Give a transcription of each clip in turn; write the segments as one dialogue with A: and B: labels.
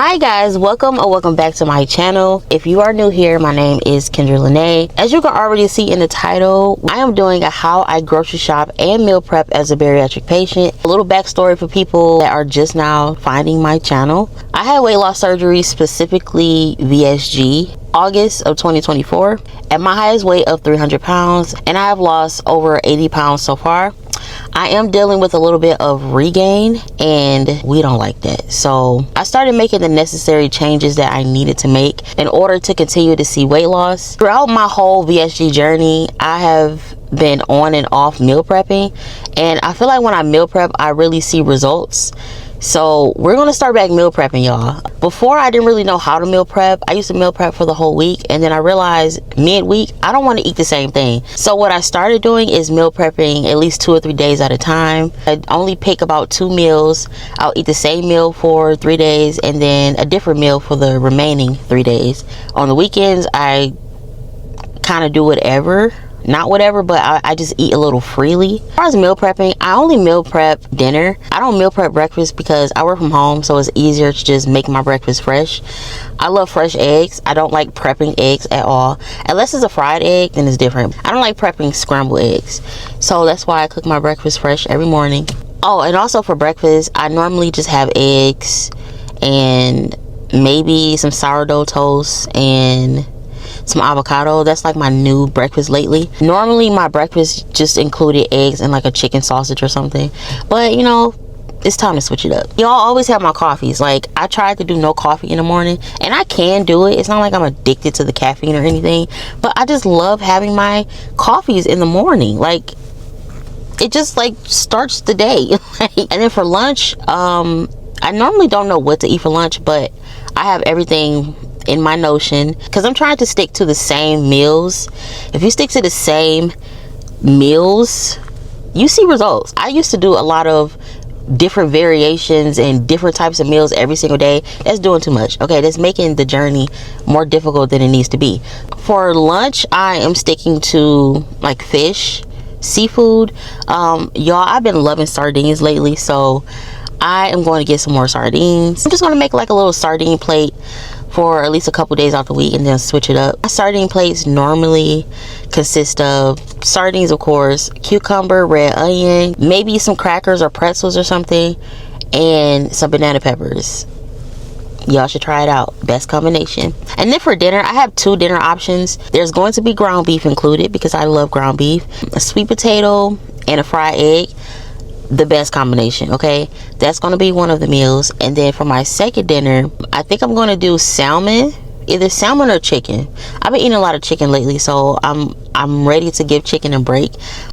A: Hi guys, welcome or welcome back to my channel. If you are new here, my name is Kendralanae. As you can already see in the title, I am doing a how I grocery shop and meal prep as a bariatric patient. A little backstory for people that are just now finding my channel. I had weight loss surgery, specifically VSG, August of 2024 at my highest weight of 300 pounds, and I have lost over 80 pounds so far. I am dealing with a little bit of regain, and we don't like that. So I started making the necessary changes that I needed to make in order to continue to see weight loss. Throughout my whole VSG journey, I have been on and off meal prepping, and I feel like when I meal prep, I really see results. So we're gonna start back meal prepping, y'all. Before, I didn't really know how to meal prep. I used to meal prep for the whole week, and then I realized midweek I don't want to eat the same thing. So what I started doing is meal prepping at least 2 or 3 days at a time. I only pick about 2 meals. I'll eat the same meal for 3 days and then a different meal for the remaining 3 days. On the weekends, I kind of do whatever. Not whatever, but I just eat a little freely. As far as meal prepping, I only meal prep dinner. I don't meal prep breakfast because I work from home, so it's easier to just make my breakfast fresh. I love fresh eggs. I don't like prepping eggs at all. Unless it's a fried egg, then it's different. I don't like prepping scrambled eggs. So that's why I cook my breakfast fresh every morning. Oh, and also for breakfast, I normally just have eggs and maybe some sourdough toast and some avocado. That's like my new breakfast lately. Normally my breakfast just included eggs and like a chicken sausage or something, but you know, it's time to switch it up. Y'all always have my coffees. Like, I tried to do no coffee in the morning, and I can do it. It's not like I'm addicted to the caffeine or anything, but I just love having my coffees in the morning. Like, it just like starts the day. And then for lunch, I normally don't know what to eat for lunch, but I have everything in my Notion because I'm trying to stick to the same meals. If you stick to the same meals, you see results. I used to do a lot of different variations and different types of meals every single day. That's doing too much. Okay, that's making the journey more difficult than it needs to be. For lunch, I am sticking to like fish, seafood. Y'all, I've been loving sardines lately, so I am going to get some more sardines. I'm just going to make like a little sardine plate for at least a couple days out the week and then switch it up. My sardine plates normally consist of sardines, of course, cucumber, red onion, maybe some crackers or pretzels or something, and some banana peppers. Y'all should try it out. Best combination. And then for dinner, I have 2 dinner options. There's going to be ground beef included because I love ground beef, a sweet potato, and a fried egg. The best combination. Okay, that's going to be one of the meals. And then for my second dinner, I think I'm going to do salmon, either salmon or chicken. I've been eating a lot of chicken lately, so I'm ready to give chicken a break,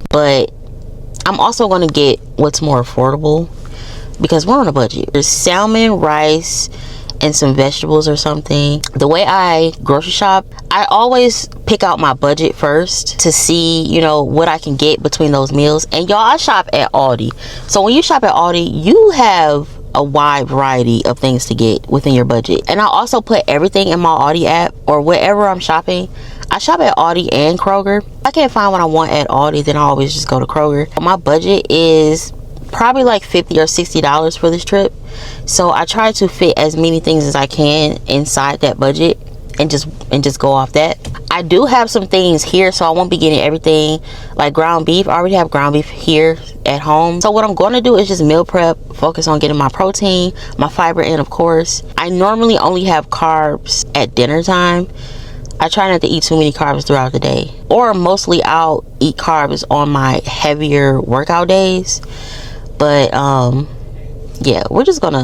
A: but I'm also going to get what's more affordable because we're on a budget. There's salmon, rice, and some vegetables or something. The way I grocery shop, I always pick out my budget first to see, you know, what I can get between those meals. And y'all, I shop at Aldi. So when you shop at Aldi, you have a wide variety of things to get within your budget. And I also put everything in my Aldi app, or wherever I'm shopping. I shop at Aldi and Kroger. If I can't find what I want at Aldi, then I always just go to Kroger. My budget is probably like $50 or $60 for this trip, so I try to fit as many things as I can inside that budget and just go off that. I do have some things here, so I won't be getting everything. Like ground beef, I already have ground beef here at home. So what I'm going to do is just meal prep, focus on getting my protein, my fiber in, of course. I normally only have carbs at dinner time. I try not to eat too many carbs throughout the day, or mostly I'll eat carbs on my heavier workout days. But yeah, we're just gonna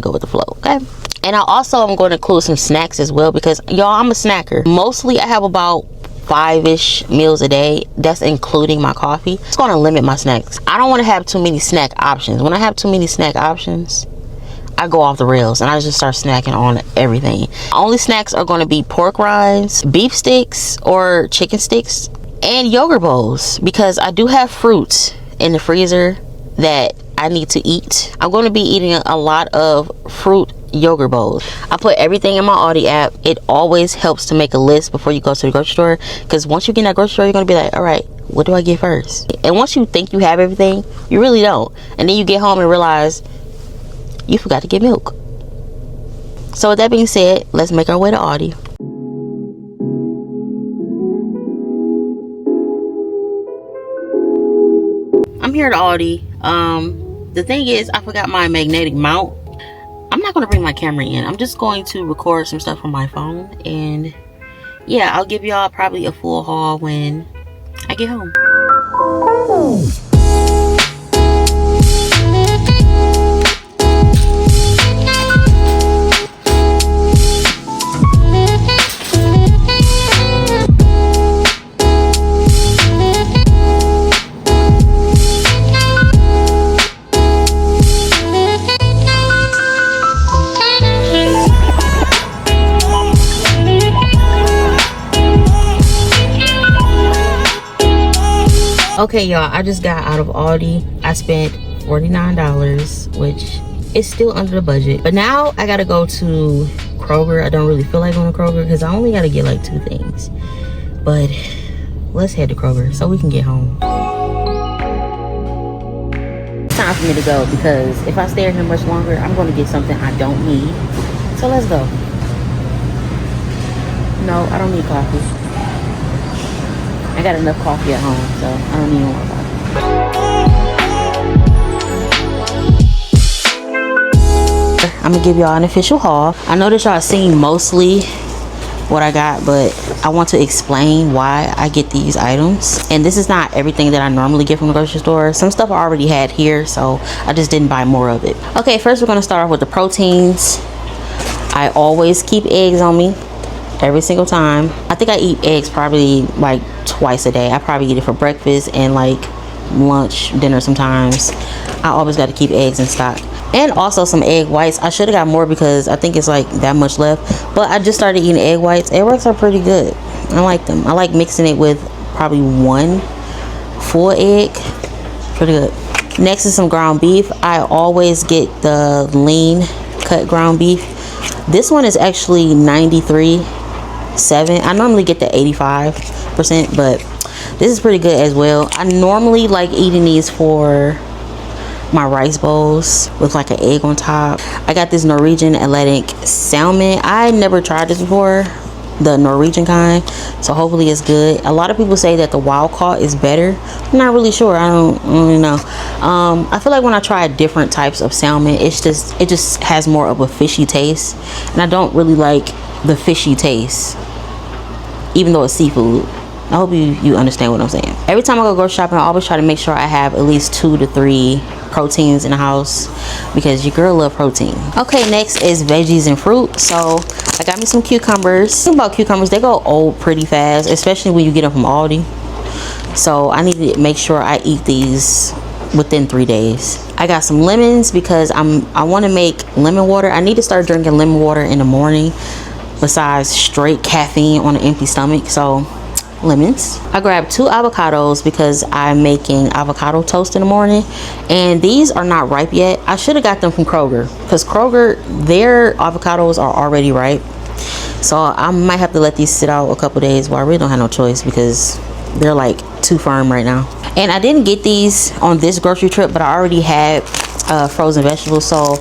A: go with the flow, okay? And I also am going to include some snacks as well because y'all, I'm a snacker. Mostly I have about 5-ish meals a day. That's including my coffee. It's going to limit my snacks. I don't want to have too many snack options. When I have too many snack options, I go off the rails and I just start snacking on everything. Only snacks are going to be pork rinds, beef sticks or chicken sticks, and yogurt bowls because I do have fruit in the freezer that I need to eat. I'm going to be eating a lot of fruit yogurt bowls. I put everything in my Aldi app. It always helps to make a list before you go to the grocery store, because once you get in that grocery store, you're going to be like, all right, what do I get first? And once you think you have everything, you really don't. And then you get home and realize you forgot to get milk. So with that being said, let's make our way to Aldi. I'm here at Aldi. The thing is, I forgot my magnetic mount. I'm not going to bring my camera in. I'm just going to record some stuff from my phone. And yeah, I'll give y'all probably a full haul when I get home. Okay, y'all, I just got out of Aldi. I spent $49, which is still under the budget. But now I gotta go to Kroger. I don't really feel like going to Kroger because I only gotta get like 2 things. But let's head to Kroger so we can get home. It's time for me to go because if I stay here much longer, I'm gonna get something I don't need. So let's go. No, I don't need coffee. I got enough coffee at home, so I don't need more coffee. I'm gonna give y'all an official haul. I know that y'all seen mostly what I got, but I want to explain why I get these items. And this is not everything that I normally get from the grocery store. Some stuff I already had here, so I just didn't buy more of it. Okay, first we're gonna start off with the proteins. I always keep eggs on me. Every single time. I think I eat eggs probably like twice a day. I probably eat it for breakfast and like lunch, dinner sometimes. I always got to keep eggs in stock. And also some egg whites. I should have got more because I think it's like that much left. But I just started eating egg whites. Egg whites are pretty good. I like them. I like mixing it with probably 1 full egg. Pretty good. Next is some ground beef. I always get the lean cut ground beef. This one is actually 93.7. I normally get the 85%, but this is pretty good as well. I normally like eating these for my rice bowls with like an egg on top. I got this Norwegian Atlantic salmon. I never tried this before, the Norwegian kind, so hopefully it's good. A lot of people say that the wild caught is better. I'm not really sure. I don't really know. I feel like when I try different types of salmon, it just has more of a fishy taste, and I don't really like the fishy taste, even though it's seafood. I hope you understand what I'm saying. Every time I go grocery shopping, I always try to make sure I have at least 2 to 3 proteins in the house because your girl love protein. Okay, next is veggies and fruit. So I got me some cucumbers. The thing about cucumbers, they go old pretty fast, especially when you get them from Aldi. So I need to make sure I eat these within 3 days. I got some lemons because I want to make lemon water. I need to start drinking lemon water in the morning besides straight caffeine on an empty stomach. So lemons. I grabbed 2 avocados because I'm making avocado toast in the morning, and these are not ripe yet. I should have got them from Kroger because Kroger, their avocados are already ripe, so I might have to let these sit out a couple days. Well, I really don't have no choice because they're like too firm right now. And I didn't get these on this grocery trip, but I already had frozen vegetables, so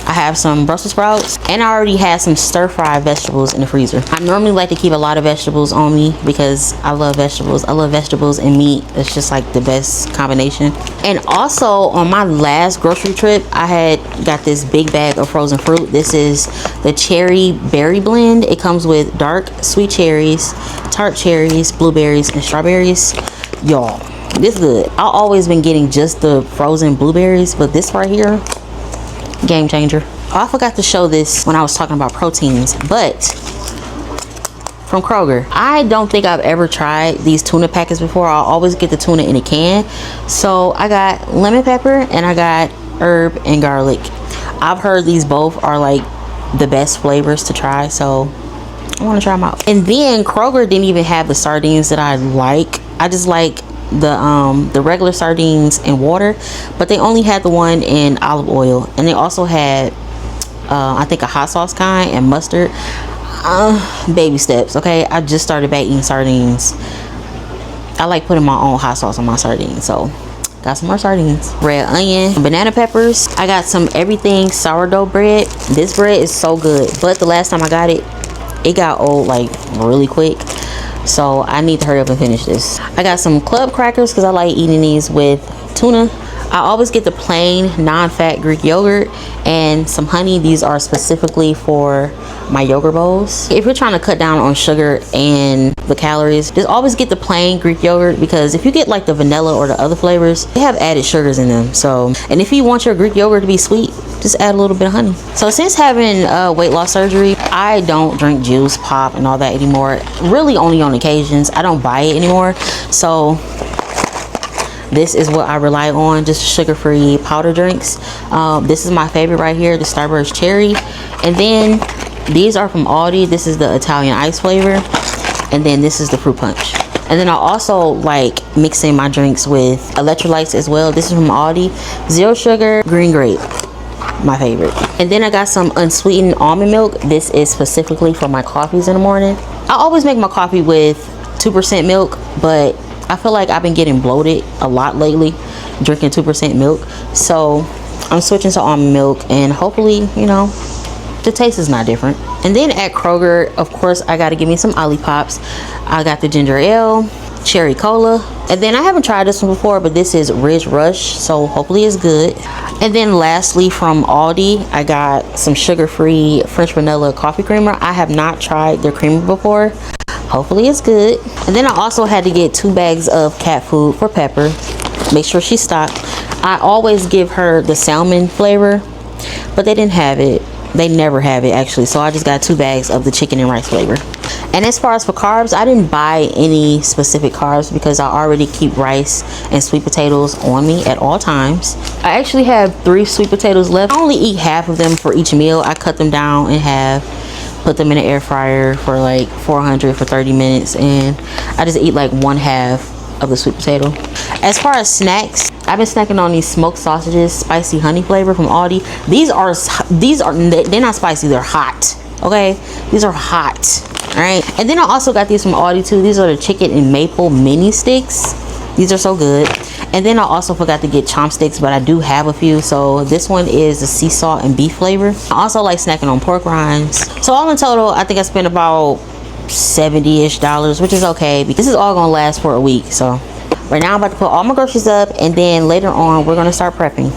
A: I have some Brussels sprouts, and I already had some stir-fried vegetables in the freezer. I normally like to keep a lot of vegetables on me because I love vegetables. I love vegetables and meat. It's just like the best combination. And also on my last grocery trip, I had got this big bag of frozen fruit. This is the cherry berry blend. It comes with dark sweet cherries, tart cherries, blueberries, and strawberries. Y'all, this is good. I've always been getting just the frozen blueberries, but this right here, game changer. Oh, I forgot to show this when I was talking about proteins, but from Kroger, I don't think I've ever tried these tuna packets before. I always get the tuna in a can. So I got lemon pepper and I got herb and garlic. I've heard these both are like the best flavors to try, so I want to try them out. And then Kroger didn't even have the sardines that I like. I just like the regular sardines in water, but they only had the one in olive oil, and they also had I think a hot sauce kind and mustard. Baby steps, okay? I just started back eating sardines. I like putting my own hot sauce on my sardines, so got some more sardines, red onion, banana peppers. I got some everything sourdough bread. This bread is so good, but the last time I got it, it got old like really quick, so I need to hurry up and finish this. I got some club crackers because I like eating these with tuna. I always get the plain non-fat Greek yogurt and some honey. These are specifically for my yogurt bowls. If you're trying to cut down on sugar and the calories, just always get the plain Greek yogurt, because if you get like the vanilla or the other flavors, they have added sugars in them. So, and if you want your Greek yogurt to be sweet, just add a little bit of honey. So since having weight loss surgery, I don't drink juice, pop, and all that anymore. Really only on occasions. I don't buy it anymore. So this is what I rely on, just sugar-free powder drinks. This is my favorite right here, the Starburst Cherry. And then these are from Aldi. This is the Italian ice flavor. And then this is the fruit punch. And then I also like mixing my drinks with electrolytes as well. This is from Aldi. Zero sugar, green grape. My favorite. And then I got some unsweetened almond milk. This is specifically for my coffees in the morning. I always make my coffee with 2% milk, but I feel like I've been getting bloated a lot lately drinking 2% milk, so I'm switching to almond milk, and hopefully, you know, the taste is not different. And then at Kroger, of course, I got to give me some Olippops. I got the ginger ale, cherry cola, and then I haven't tried this one before, but this is Ridge Rush, so hopefully it's good. And then lastly, from Aldi, I got some sugar-free French vanilla coffee creamer. I have not tried their creamer before. Hopefully it's good. And then I also had to get 2 bags of cat food for Pepper. Make sure she's stocked. I always give her the salmon flavor, but they didn't have it. They never have it actually, so I just got 2 bags of the chicken and rice flavor. And as far as for carbs, I didn't buy any specific carbs because I already keep rice and sweet potatoes on me at all times. I actually have 3 sweet potatoes left. I only eat half of them for each meal. I cut them down in half, put them in the air fryer for like 400 for 30 minutes, and I just eat like 1/2 of the sweet potato. As far as snacks, I've been snacking on these smoked sausages, spicy honey flavor from Aldi. They're not spicy, they're hot. Okay, these are hot. All right, and then I also got these from Aldi too. These are the chicken and maple mini sticks. These are so good. And then I also forgot to get chopsticks, but I do have a few. So this one is the sea salt and beef flavor. I also like snacking on pork rinds. So all in total, I think I spent about $70-ish, which is okay because this is all gonna last for a week. So right now I'm about to put all my groceries up, and then later on we're gonna start prepping.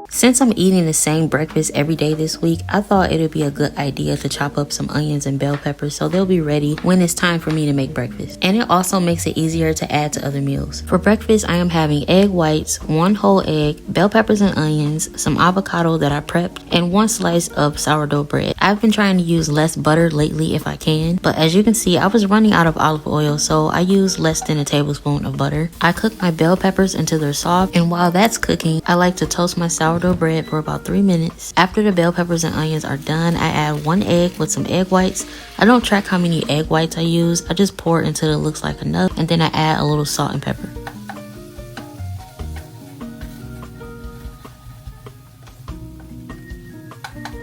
A: Since I'm eating the same breakfast every day this week, I thought it would be a good idea to chop up some onions and bell peppers so they'll be ready when it's time for me to make breakfast. And it also makes it easier to add to other meals. For breakfast, I am having egg whites, 1 whole egg, bell peppers and onions, some avocado that I prepped, and 1 slice of sourdough bread. I've been trying to use less butter lately if I can, but as you can see, I was running out of olive oil, so I used less than a tablespoon of butter. I cooked my bell peppers until they're soft, and while that's cooking, I like to toast my sourdough bread for about 3 minutes. After the bell peppers and onions are done, I add 1 egg with some egg whites. I don't track how many egg whites I use. I just pour it until it looks like enough, and then I add a little salt and pepper.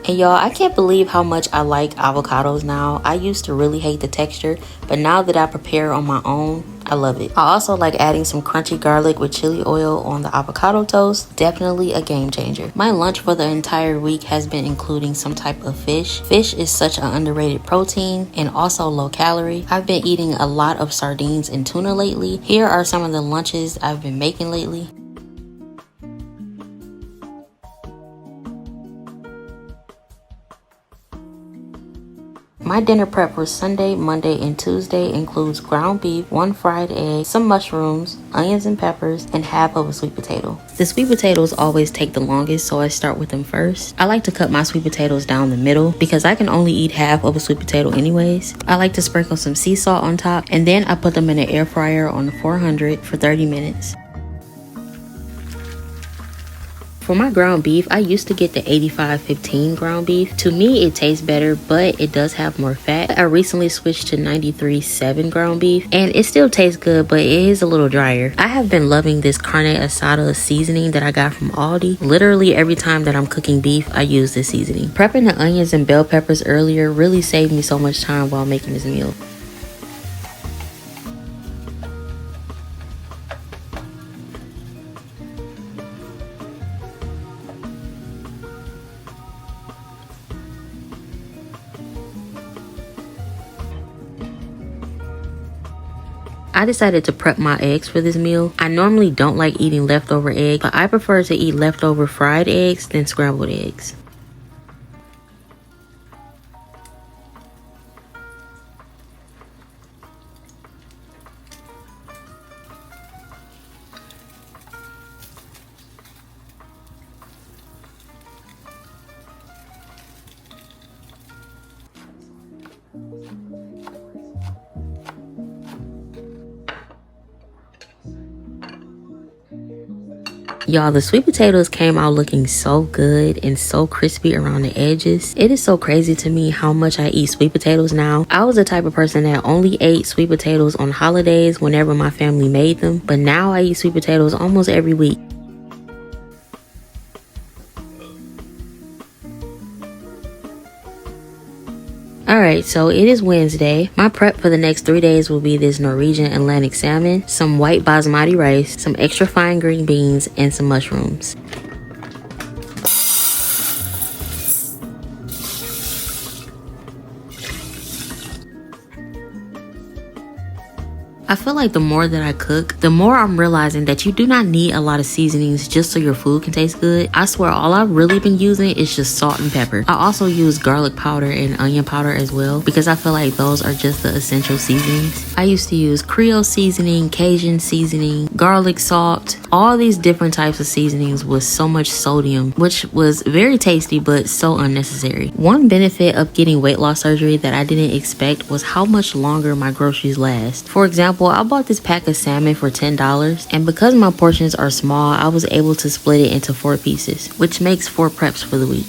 A: And y'all, I can't believe how much I like avocados now. I used to really hate the texture, but now that I prepare on my own, I love it. I also like adding some crunchy garlic with chili oil on the avocado toast. Definitely a game changer. My lunch for the entire week has been including some type of fish. Fish is such an underrated protein and also low calorie. I've been eating a lot of sardines and tuna lately. Here are some of the lunches I've been making lately. My dinner prep for Sunday, Monday, and Tuesday includes ground beef, 1 fried egg, some mushrooms, onions and peppers, and half of a sweet potato. The sweet potatoes always take the longest, so I start with them first. I like to cut my sweet potatoes down the middle because I can only eat half of a sweet potato anyways. I like to sprinkle some sea salt on top, and then I put them in the air fryer on 400 for 30 minutes. For my ground beef, I used to get the 85-15 ground beef. To me, it tastes better, but it does have more fat. I recently switched to 93-7 ground beef, and it still tastes good, but it is a little drier. I have been loving this carne asada seasoning that I got from Aldi. Literally every time that I'm cooking beef, I use this seasoning. Prepping the onions and bell peppers earlier really saved me so much time while making this meal. I decided to prep my eggs for this meal. I normally don't like eating leftover eggs, but I prefer to eat leftover fried eggs than scrambled eggs. Y'all, the sweet potatoes came out looking so good and so crispy around the edges. It is so crazy to me how much I eat sweet potatoes now. I was the type of person that only ate sweet potatoes on holidays whenever my family made them, but now I eat sweet potatoes almost every week. Alright, so it is Wednesday. My prep for the next 3 days will be this Norwegian Atlantic salmon, some white basmati rice, some extra fine green beans, and some mushrooms. I feel like the more that I cook, the more I'm realizing that you do not need a lot of seasonings just so your food can taste good. I swear all I've really been using is just salt and pepper. I also use garlic powder and onion powder as well because I feel like those are just the essential seasonings. I used to use Creole seasoning, Cajun seasoning, garlic salt, all these different types of seasonings with so much sodium, which was very tasty but so unnecessary. One benefit of getting weight loss surgery that I didn't expect was how much longer my groceries last. For example, I bought this pack of salmon for $10, and because my portions are small, I was able to split it into 4 pieces, which makes 4 preps for the week.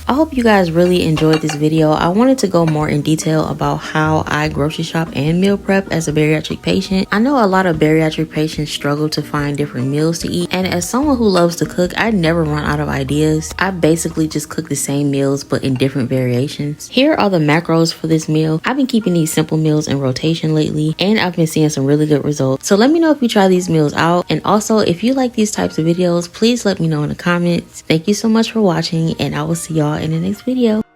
A: I hope you guys really enjoyed this video. I wanted to go more in detail about how I grocery shop and meal prep as a bariatric patient. I know a lot of bariatric patients struggle to find different meals to eat, and as someone who loves to cook, I never run out of ideas. I basically just cook the same meals but in different variations. Here are the macros for this meal. I've been keeping these simple meals in rotation lately, and I've been seeing some really good results. So let me know if you try these meals out, and also if you like these types of videos, please let me know in the comments. Thank you so much for watching, and I will see y'all in the next video.